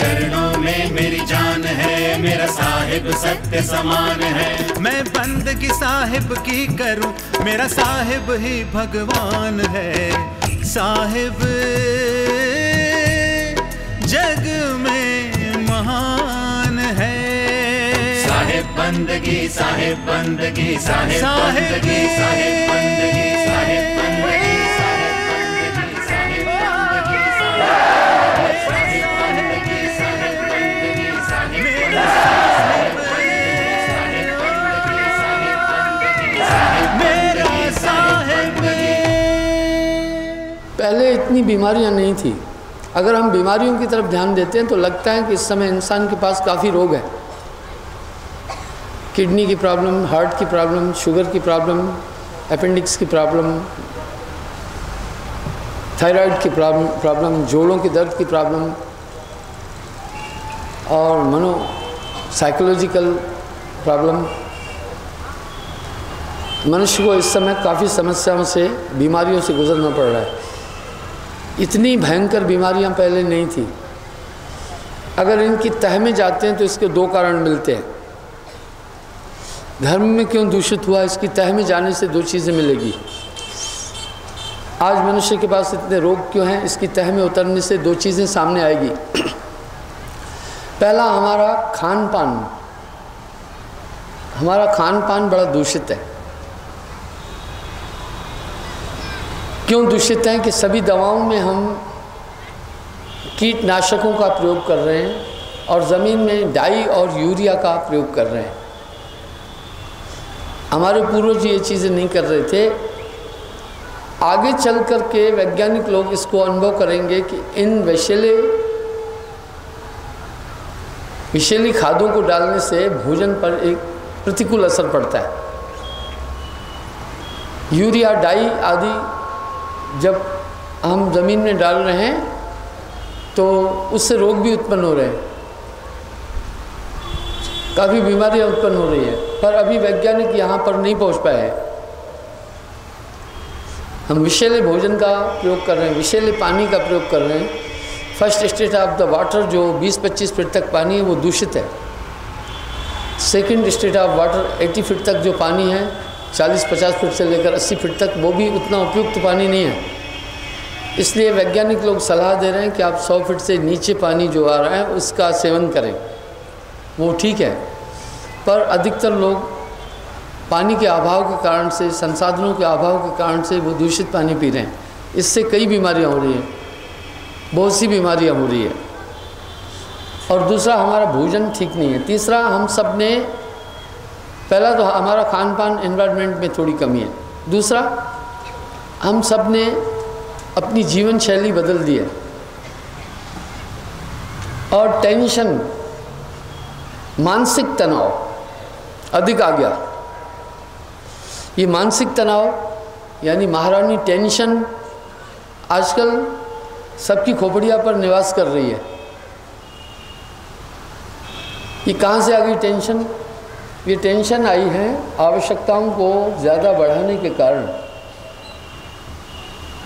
चरणों में मेरी जान है, मेरा साहिब सत्य समान है। मैं बंदगी साहिब की करूं, मेरा साहिब ही भगवान है। साहिब जग में महान है। साहिब बंदगी, साहिब बंदगी, साहिब बंदगी, साहिब बंदगी, साहिब बंदगी, पहले इतनी बीमारियां नहीं थी। अगर हम बीमारियों की तरफ ध्यान देते हैं तो लगता है कि इस समय इंसान के पास काफ़ी रोग है। किडनी की प्रॉब्लम, हार्ट की प्रॉब्लम, शुगर की प्रॉब्लम, अपेंडिक्स की प्रॉब्लम, थायराइड की प्रॉब्लम, जोड़ों की दर्द की प्रॉब्लम और साइकोलॉजिकल प्रॉब्लम। मनुष्य को इस समय काफ़ी समस्याओं से, बीमारियों से गुजरना पड़ रहा है। इतनी भयंकर बीमारियां पहले नहीं थी। अगर इनकी तह में जाते हैं तो इसके दो कारण मिलते हैं। धर्म में क्यों दूषित हुआ, इसकी तह में जाने से दो चीज़ें मिलेगी। आज मनुष्य के पास इतने रोग क्यों हैं, इसकी तह में उतरने से दो चीज़ें सामने आएगी। पहला, हमारा खान पान। हमारा खान पान बड़ा दूषित है। क्यों दूषित है कि सभी दवाओं में हम कीटनाशकों का प्रयोग कर रहे हैं और ज़मीन में डाई और यूरिया का प्रयोग कर रहे हैं। हमारे पूर्वज ये चीज़ें नहीं कर रहे थे। आगे चल कर के वैज्ञानिक लोग इसको अनुभव करेंगे कि इन विषैली खादों को डालने से भोजन पर एक प्रतिकूल असर पड़ता है। यूरिया, डाई आदि जब हम ज़मीन में डाल रहे हैं तो उससे रोग भी उत्पन्न हो रहे हैं, काफ़ी बीमारियां उत्पन्न हो रही है। पर अभी वैज्ञानिक यहाँ पर नहीं पहुँच पाए हैं। हम विषैले भोजन का प्रयोग कर रहे हैं, विषैले पानी का प्रयोग कर रहे हैं। First state of the water जो 20-25 फीट तक पानी है वो दूषित है। Second state of water 80 feet तक जो पानी है, 40-50 फीट से लेकर 80 फीट तक, वो भी उतना उपयुक्त पानी नहीं है। इसलिए वैज्ञानिक लोग सलाह दे रहे हैं कि आप 100 फीट से नीचे पानी जो आ रहा है उसका सेवन करें, वो ठीक है। पर अधिकतर लोग पानी के अभाव के कारण से, संसाधनों के अभाव के कारण से वो दूषित पानी पी रहे हैं। इससे कई बीमारियां हो रही हैं, बहुत सी बीमारियां हो रही है। और दूसरा, हमारा भोजन ठीक नहीं है। तीसरा, हम सब ने, पहला तो हमारा खान पान एनवायरनमेंट में थोड़ी कमी है। दूसरा, हम सब ने अपनी जीवन शैली बदल दी है और टेंशन, मानसिक तनाव अधिक आ गया। ये मानसिक तनाव यानी महारानी टेंशन आजकल सबकी खोपड़िया पर निवास कर रही है। ये कहाँ से आ गई टेंशन? ये टेंशन आई है आवश्यकताओं को ज़्यादा बढ़ाने के कारण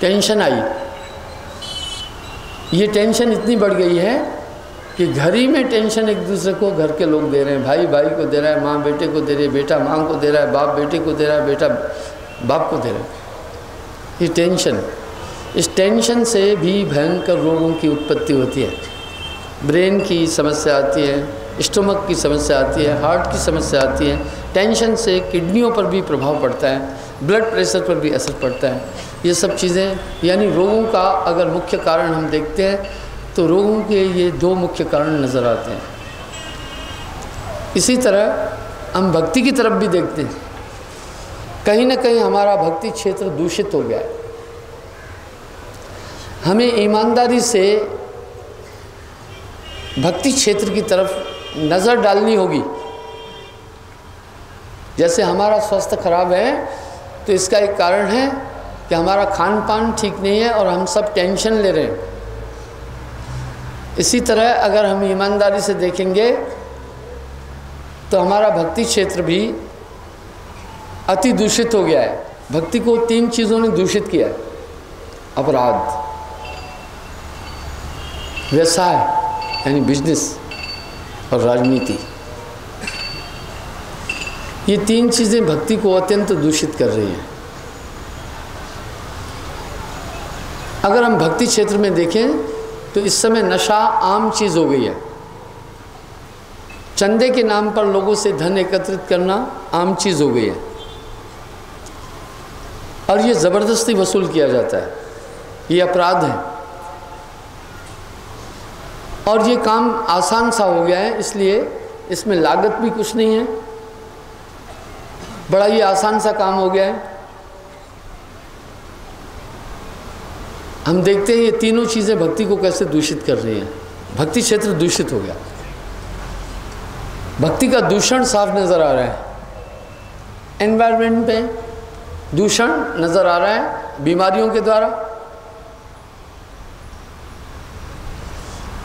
टेंशन आई। ये टेंशन इतनी बढ़ गई है कि घर ही में टेंशन एक दूसरे को घर के लोग दे रहे हैं। भाई भाई को दे रहा है, माँ बेटे को दे रही है, बेटा माँ को दे रहा है, बाप बेटे को दे रहा है, बेटा बाप को दे रहा है। ये टेंशन, इस टेंशन से भी भयंकर रोगों की उत्पत्ति होती है। ब्रेन की समस्या आती है, स्टोमक की समस्या आती है, हार्ट की समस्या आती है। टेंशन से किडनियों पर भी प्रभाव पड़ता है, ब्लड प्रेशर पर भी असर पड़ता है। ये सब चीज़ें, यानी रोगों का अगर मुख्य कारण हम देखते हैं तो रोगों के ये दो मुख्य कारण नज़र आते हैं। इसी तरह हम भक्ति की तरफ भी देखते हैं, कहीं ना कहीं हमारा भक्ति क्षेत्र दूषित हो गया है। हमें ईमानदारी से भक्ति क्षेत्र की तरफ नज़र डालनी होगी। जैसे हमारा स्वास्थ्य खराब है तो इसका एक कारण है कि हमारा खान पान ठीक नहीं है और हम सब टेंशन ले रहे हैं। इसी तरह अगर हम ईमानदारी से देखेंगे तो हमारा भक्ति क्षेत्र भी अति दूषित हो गया है। भक्ति को 3 चीज़ों ने दूषित किया है: अपराध, व्यवसाय यानी बिजनेस और राजनीति, ये तीन चीज़ें भक्ति को अत्यंत दूषित कर रही हैं। अगर हम भक्ति क्षेत्र में देखें तो इस समय नशा आम चीज़ हो गई है। चंदे के नाम पर लोगों से धन एकत्रित करना आम चीज़ हो गई है और ये ज़बरदस्ती वसूल किया जाता है, ये अपराध है और ये काम आसान सा हो गया है, इसलिए इसमें लागत भी कुछ नहीं है, बड़ा ये आसान सा काम हो गया है। हम देखते हैं ये तीनों चीज़ें भक्ति को कैसे दूषित कर रही हैं। भक्ति क्षेत्र दूषित हो गया, भक्ति का दूषण साफ नज़र आ रहा है, एनवायरनमेंट पे दूषण नज़र आ रहा है बीमारियों के द्वारा,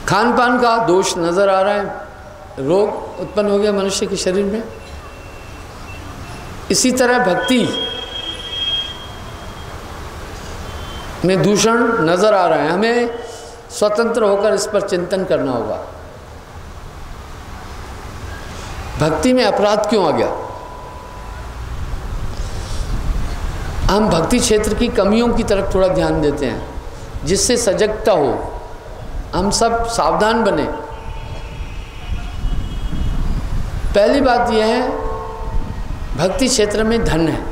खान पान का दोष नज़र आ रहा है, रोग उत्पन्न हो गया मनुष्य के शरीर में। इसी तरह भक्ति में दूषण नज़र आ रहा है। हमें स्वतंत्र होकर इस पर चिंतन करना होगा। भक्ति में अपराध क्यों आ गया? हम भक्ति क्षेत्र की कमियों की तरफ थोड़ा ध्यान देते हैं, जिससे सजगता हो, हम सब सावधान बने। पहली बात यह है, भक्ति क्षेत्र में धन है।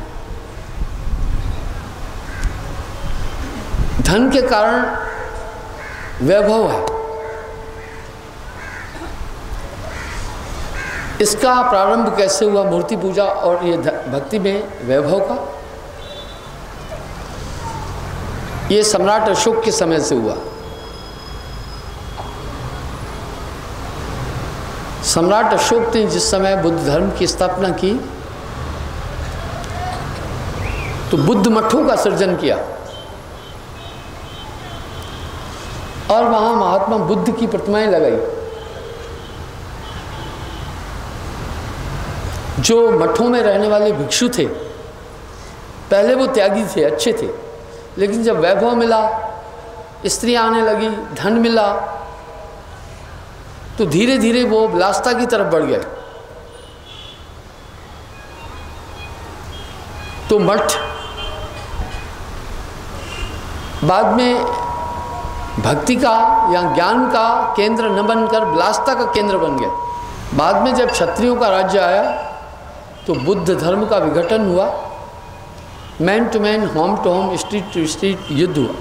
धन के कारण वैभव है। इसका प्रारंभ कैसे हुआ? मूर्ति पूजा और ये भक्ति में वैभव का, ये सम्राट अशोक के समय से हुआ। सम्राट अशोक ने जिस समय बुद्ध धर्म की स्थापना की तो बुद्ध मठों का सृजन किया और वहाँ महात्मा बुद्ध की प्रतिमाएं लगाई। जो मठों में रहने वाले भिक्षु थे, पहले वो त्यागी थे, अच्छे थे, लेकिन जब वैभव मिला, स्त्रियां आने लगी, धन मिला, तो धीरे धीरे वो विलासिता की तरफ बढ़ गए। तो मठ बाद में भक्ति का या ज्ञान का केंद्र न बनकर विलासिता का केंद्र बन गए। बाद में जब क्षत्रियों का राज्य आया तो बुद्ध धर्म का विघटन हुआ, man to man, home to home, street to street युद्ध हुआ।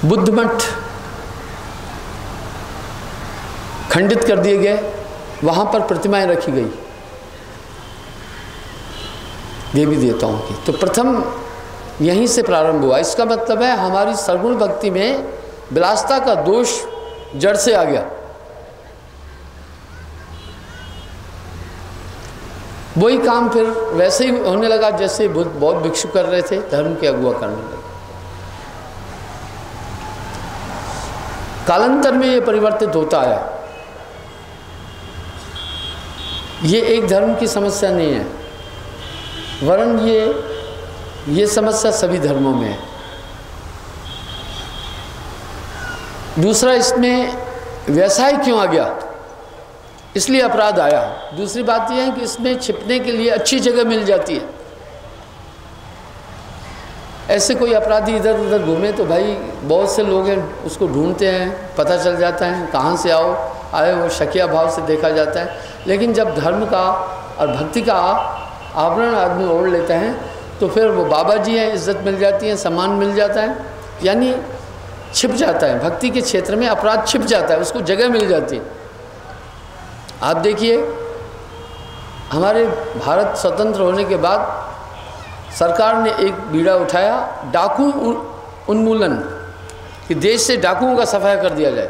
बुद्ध मठ खंडित कर दिए गए, वहाँ पर प्रतिमाएं रखी गई देवी देवताओं की। तो प्रथम यहीं से प्रारंभ हुआ। इसका मतलब है हमारी सरगुण भक्ति में विलासिता का दोष जड़ से आ गया। वही काम फिर वैसे ही होने लगा जैसे बहुत भिक्षु कर रहे थे, धर्म के अगुआ करने लगे। कालांतर में ये परिवर्तित होता आया। ये एक धर्म की समस्या नहीं है, वरन ये समस्या सभी धर्मों में है। दूसरा, इसमें व्यवसाय क्यों आ गया? इसलिए अपराध आया। दूसरी बात यह है कि इसमें छिपने के लिए अच्छी जगह मिल जाती है। ऐसे कोई अपराधी इधर उधर घूमे तो भाई बहुत से लोग हैं, उसको ढूंढते हैं, पता चल जाता है कहाँ से आए वो शकिया भाव से देखा जाता है। लेकिन जब धर्म का और भक्ति का आवरण आदमी ओढ़ लेता है तो फिर वो बाबा जी हैं, इज्जत मिल जाती है, सम्मान मिल जाता है, यानी छिप जाता है। भक्ति के क्षेत्र में अपराध छिप जाता है, उसको जगह मिल जाती है। आप देखिए, हमारे भारत स्वतंत्र होने के बाद सरकार ने एक बीड़ा उठाया, डाकू उन्मूलन, कि देश से डाकुओं का सफाया कर दिया जाए।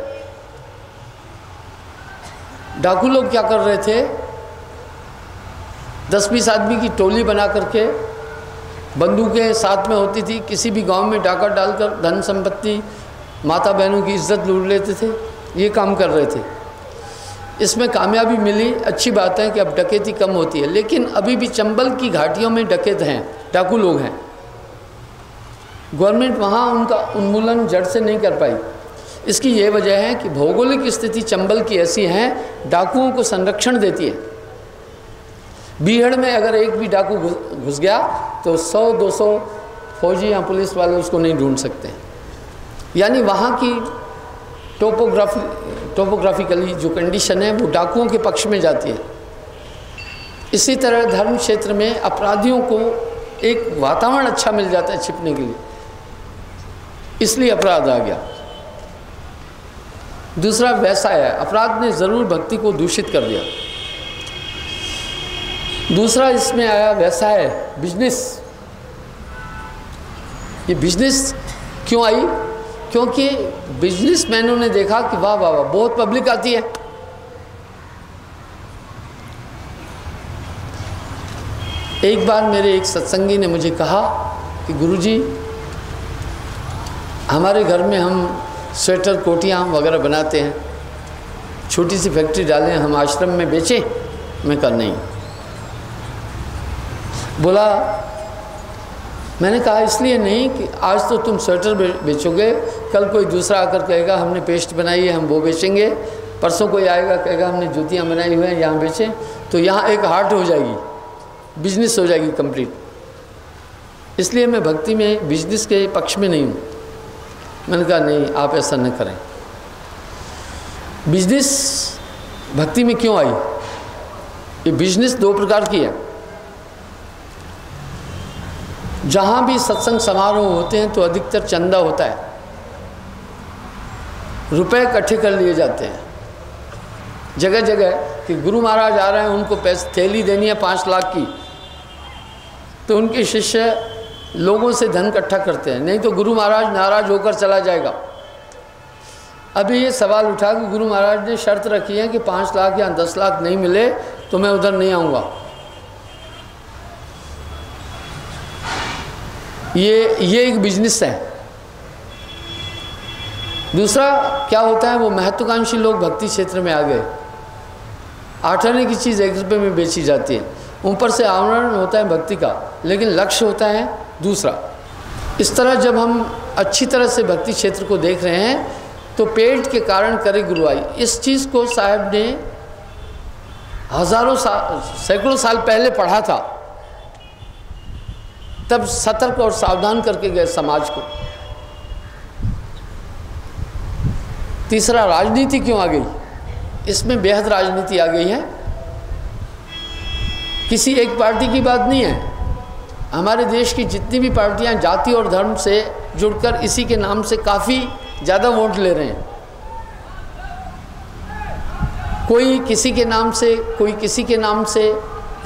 डाकू लोग क्या कर रहे थे, 10-20 आदमी की टोली बना करके, बंदूकें साथ में होती थी, किसी भी गांव में डाका डालकर धन संपत्ति, माता बहनों की इज्जत लूट लेते थे। ये काम कर रहे थे। इसमें कामयाबी मिली, अच्छी बात है कि अब डकैती कम होती है, लेकिन अभी भी चंबल की घाटियों में डकैत हैं, डाकू लोग हैं। गवर्नमेंट वहाँ उनका उन्मूलन जड़ से नहीं कर पाई। इसकी ये वजह है कि भौगोलिक स्थिति चंबल की ऐसी है, डाकुओं को संरक्षण देती है। बीहड़ में अगर एक भी डाकू घुस गया तो 100-200 फौजी या पुलिस वाले उसको नहीं ढूंढ सकते हैं। यानी वहाँ की टोपोग्राफिकली जो कंडीशन है वो डाकुओं के पक्ष में जाती है। इसी तरह धर्म क्षेत्र में अपराधियों को एक वातावरण अच्छा मिल जाता है छिपने के लिए, इसलिए अपराध आ गया। दूसरा वैसा है, अपराध ने ज़रूर भक्ति को दूषित कर दिया। दूसरा इसमें आया वैसा है बिजनेस। ये बिजनेस क्यों आई? क्योंकि बिजनेसमैनों ने देखा कि वाह वाह वाह बहुत पब्लिक आती है, एक बार मेरे एक सत्संगी ने मुझे कहा कि गुरुजी हमारे घर में हम स्वेटर कोटियाँ वगैरह बनाते हैं, छोटी सी फैक्ट्री डालें, हम आश्रम में बेचें। मैं कहा नहीं। बोला, मैंने कहा इसलिए नहीं कि आज तो तुम स्वेटर बेचोगे, कल कोई दूसरा आकर कहेगा हमने पेस्ट बनाई है हम वो बेचेंगे, परसों कोई आएगा कहेगा हमने जूतियाँ बनाई हुई हैं यहाँ बेचें, तो यहाँ एक हाट हो जाएगी, बिजनेस हो जाएगी कंप्लीट। इसलिए मैं भक्ति में बिजनेस के पक्ष में नहीं हूँ। मैंने कहा नहीं, आप ऐसा न करें। बिजनेस भक्ति में क्यों आई? ये बिजनेस दो प्रकार की है। जहाँ भी सत्संग समारोह होते हैं तो अधिकतर चंदा होता है, रुपए इकट्ठे कर लिए जाते हैं जगह जगह कि गुरु महाराज आ रहे हैं, उनको पैसे थैली देनी है 5 लाख की, तो उनके शिष्य लोगों से धन इकट्ठा करते हैं, नहीं तो गुरु महाराज नाराज होकर चला जाएगा। अभी ये सवाल उठा कि गुरु महाराज ने शर्त रखी है कि 5 लाख या 10 लाख नहीं मिले तो मैं उधर नहीं आऊँगा। ये एक बिजनेस है। दूसरा क्या होता है, वो महत्वाकांक्षी लोग भक्ति क्षेत्र में आ गए, 8 आने की चीज़ 1 रुपये में बेची जाती है, ऊपर से आवरण होता है भक्ति का, लेकिन लक्ष्य होता है दूसरा। इस तरह जब हम अच्छी तरह से भक्ति क्षेत्र को देख रहे हैं तो पेट के कारण करे गुरुआई, इस चीज़ को साहब ने हज़ारों साल सैकड़ों साल पहले पढ़ा था, तब सतर्क और सावधान करके गए समाज को। तीसरा, राजनीति क्यों आ गई? इसमें बेहद राजनीति आ गई है। किसी एक पार्टी की बात नहीं है, हमारे देश की जितनी भी पार्टियां जाति और धर्म से जुड़कर इसी के नाम से काफ़ी ज़्यादा वोट ले रहे हैं। कोई किसी के नाम से, कोई किसी के नाम से,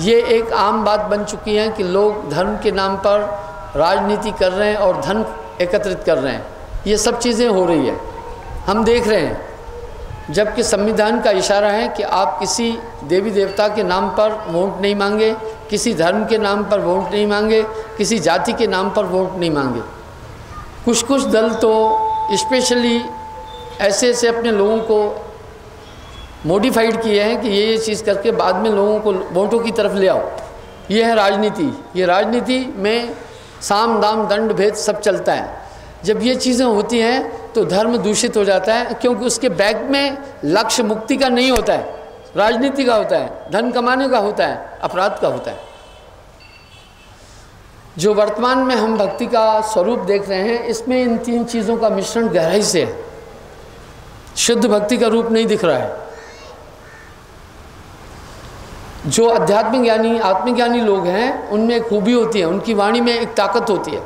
ये एक आम बात बन चुकी है कि लोग धर्म के नाम पर राजनीति कर रहे हैं और धन एकत्रित कर रहे हैं। ये सब चीज़ें हो रही है, हम देख रहे हैं। जबकि संविधान का इशारा है कि आप किसी देवी देवता के नाम पर वोट नहीं मांगे, किसी धर्म के नाम पर वोट नहीं मांगे, किसी जाति के नाम पर वोट नहीं मांगे। कुछ दल तो स्पेशली ऐसे अपने लोगों को मॉडिफाइड किए हैं कि ये चीज़ करके बाद में लोगों को वोटों की तरफ ले आओ। ये है राजनीति। ये राजनीति में साम दाम दंड भेद सब चलता है। जब ये चीज़ें होती हैं तो धर्म दूषित हो जाता है, क्योंकि उसके बैक में लक्ष्य मुक्ति का नहीं होता है, राजनीति का होता है, धन कमाने का होता है, अपराध का होता है। जो वर्तमान में हम भक्ति का स्वरूप देख रहे हैं, इसमें इन 3 चीज़ों का मिश्रण गहराई से है। शुद्ध भक्ति का रूप नहीं दिख रहा है। जो आध्यात्मिक ज्ञानी, आत्मज्ञानी लोग हैं, उनमें एक खूबी होती है, उनकी वाणी में एक ताकत होती है।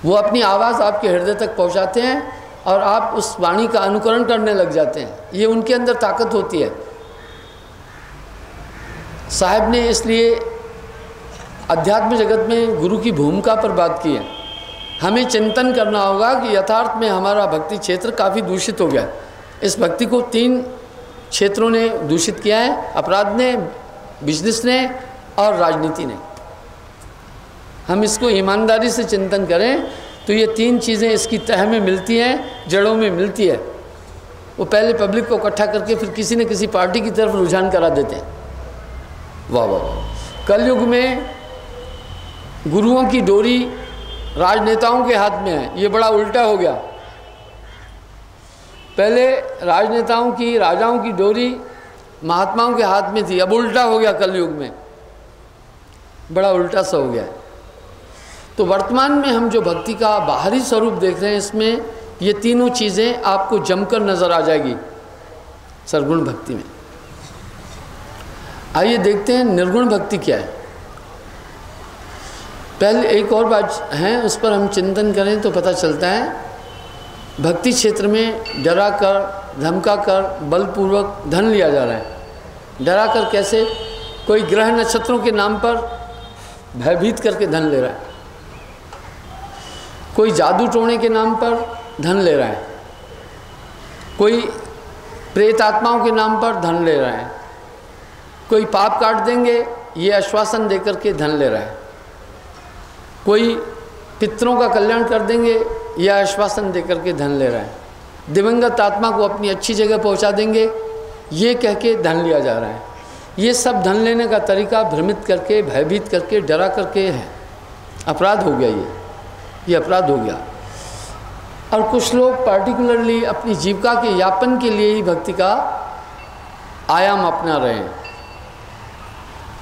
वो अपनी आवाज़ आपके हृदय तक पहुंचाते हैं और आप उस वाणी का अनुकरण करने लग जाते हैं। ये उनके अंदर ताकत होती है। साहब ने इसलिए अध्यात्म जगत में गुरु की भूमिका पर बात की है। हमें चिंतन करना होगा कि यथार्थ में हमारा भक्ति क्षेत्र काफ़ी दूषित हो गया। इस भक्ति को 3 क्षेत्रों ने दूषित किया है, अपराध ने, बिजनेस ने और राजनीति ने। हम इसको ईमानदारी से चिंतन करें तो ये 3 चीज़ें इसकी तह में मिलती हैं, जड़ों में मिलती है। वो पहले पब्लिक को इकट्ठा करके फिर किसी न किसी पार्टी की तरफ रुझान करा देते हैं। वाह वाह वाह। कलयुग में गुरुओं की डोरी राजनेताओं के हाथ में है, ये बड़ा उल्टा हो गया। पहले राजनेताओं की, राजाओं की डोरी महात्माओं के हाथ में थी, अब उल्टा हो गया कलयुग में, बड़ा उल्टा सा हो गया है। तो वर्तमान में हम जो भक्ति का बाहरी स्वरूप देख रहे हैं, इसमें ये तीनों चीज़ें आपको जमकर नजर आ जाएगी सरगुण भक्ति में। आइए देखते हैं निर्गुण भक्ति क्या है। पहले एक और बात है, उस पर हम चिंतन करें तो पता चलता है, भक्ति क्षेत्र में डरा कर, धमका कर, बलपूर्वक धन लिया जा रहा है। डरा कर कैसे? कोई ग्रह नक्षत्रों के नाम पर भयभीत करके धन ले रहा है, कोई जादू टोने के नाम पर धन ले रहा है, कोई प्रेत आत्माओं के नाम पर धन ले रहा है, कोई पाप काट देंगे ये आश्वासन देकर के धन ले रहा है, कोई पितरों का कल्याण कर देंगे यह आश्वासन देकर के धन ले रहा है, दिवंगत आत्मा को अपनी अच्छी जगह पहुंचा देंगे ये कह के धन लिया जा रहा है। ये सब धन लेने का तरीका भ्रमित करके, भयभीत करके, डरा करके है। अपराध हो गया ये अपराध हो गया। और कुछ लोग पार्टिकुलरली अपनी जीविका के यापन के लिए ही भक्ति का आयाम अपना रहे हैं।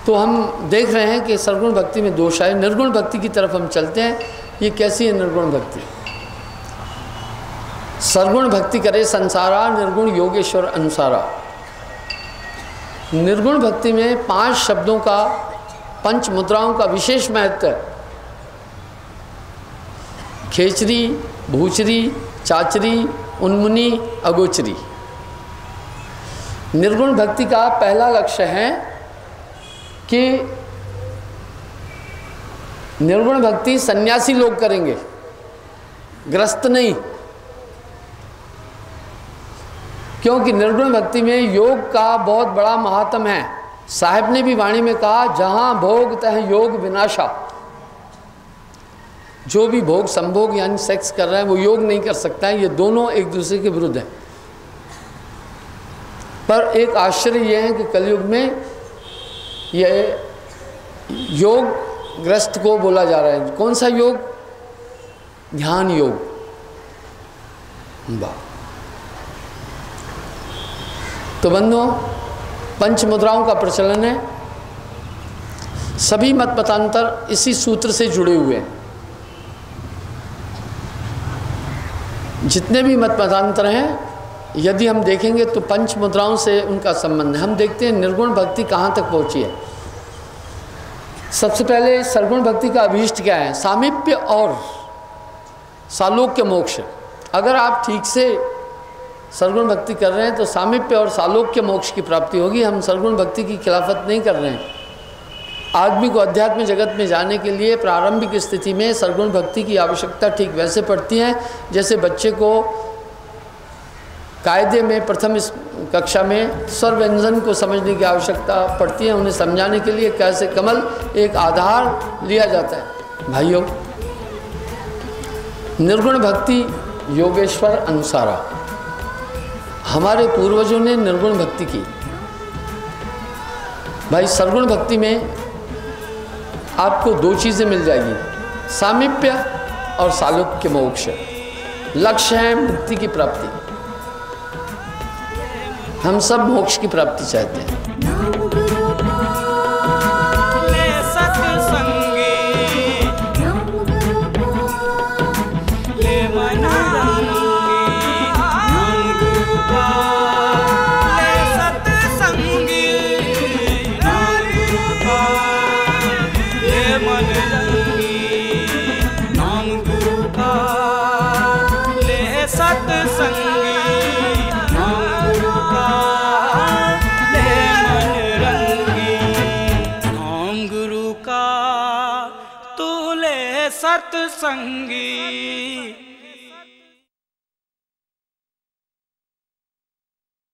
तो हम देख रहे हैं कि सरगुण भक्ति में दोष है। निर्गुण भक्ति की तरफ हम चलते हैं। ये कैसी है निर्गुण भक्ति? सरगुण भक्ति करे संसारा, निर्गुण योगेश्वर अनुसारा। निर्गुण भक्ति में 5 शब्दों का, 5 मुद्राओं का विशेष महत्व है। खेचरी, भूचरी, चाचरी, उन्मुनी, अगोचरी। निर्गुण भक्ति का पहला लक्ष्य है कि निर्गुण भक्ति सन्यासी लोग करेंगे, ग्रस्त नहीं। क्योंकि निर्गुण भक्ति में योग का बहुत बड़ा महात्म्य है। साहिब ने भी वाणी में कहा, जहाँ भोग तह योग विनाशा। जो भी भोग संभोग यानी सेक्स कर रहा है वो योग नहीं कर सकता है। ये दोनों एक दूसरे के विरुद्ध हैं। पर एक आश्चर्य यह है कि कलयुग में यह योग ग्रस्त को बोला जा रहा है। कौन सा योग? ध्यान योग। वाह। तो बंधुओं, 5 मुद्राओं का प्रचलन है। सभी मत मतांतर इसी सूत्र से जुड़े हुए हैं। जितने भी मत मतांतर हैं, यदि हम देखेंगे तो 5 मुद्राओं से उनका संबंध है। हम देखते हैं निर्गुण भक्ति कहाँ तक पहुँची है। सबसे पहले सरगुण भक्ति का अभीष्ट क्या है? सामीप्य और सालोक्य मोक्ष। अगर आप ठीक से सरगुण भक्ति कर रहे हैं तो सामीप्य और सालोक्य मोक्ष की प्राप्ति होगी। हम सरगुण भक्ति की खिलाफत नहीं कर रहे हैं। आदमी को अध्यात्म जगत में जाने के लिए प्रारंभिक स्थिति में सरगुण भक्ति की आवश्यकता ठीक वैसे पड़ती है जैसे बच्चे को कायदे में प्रथम कक्षा में स्वर व्यंजन को समझने की आवश्यकता पड़ती है। उन्हें समझाने के लिए कैसे कमल एक आधार लिया जाता है। भाइयों, निर्गुण भक्ति योगेश्वर अनुसारा। हमारे पूर्वजों ने निर्गुण भक्ति की। भाई, सरगुण भक्ति में आपको 2 चीज़ें मिल जाएगी, सामीप्य और सालोक्य मोक्ष। लक्ष्य है मुक्ति की प्राप्ति। हम सब मोक्ष की प्राप्ति चाहते हैं। सत्संगी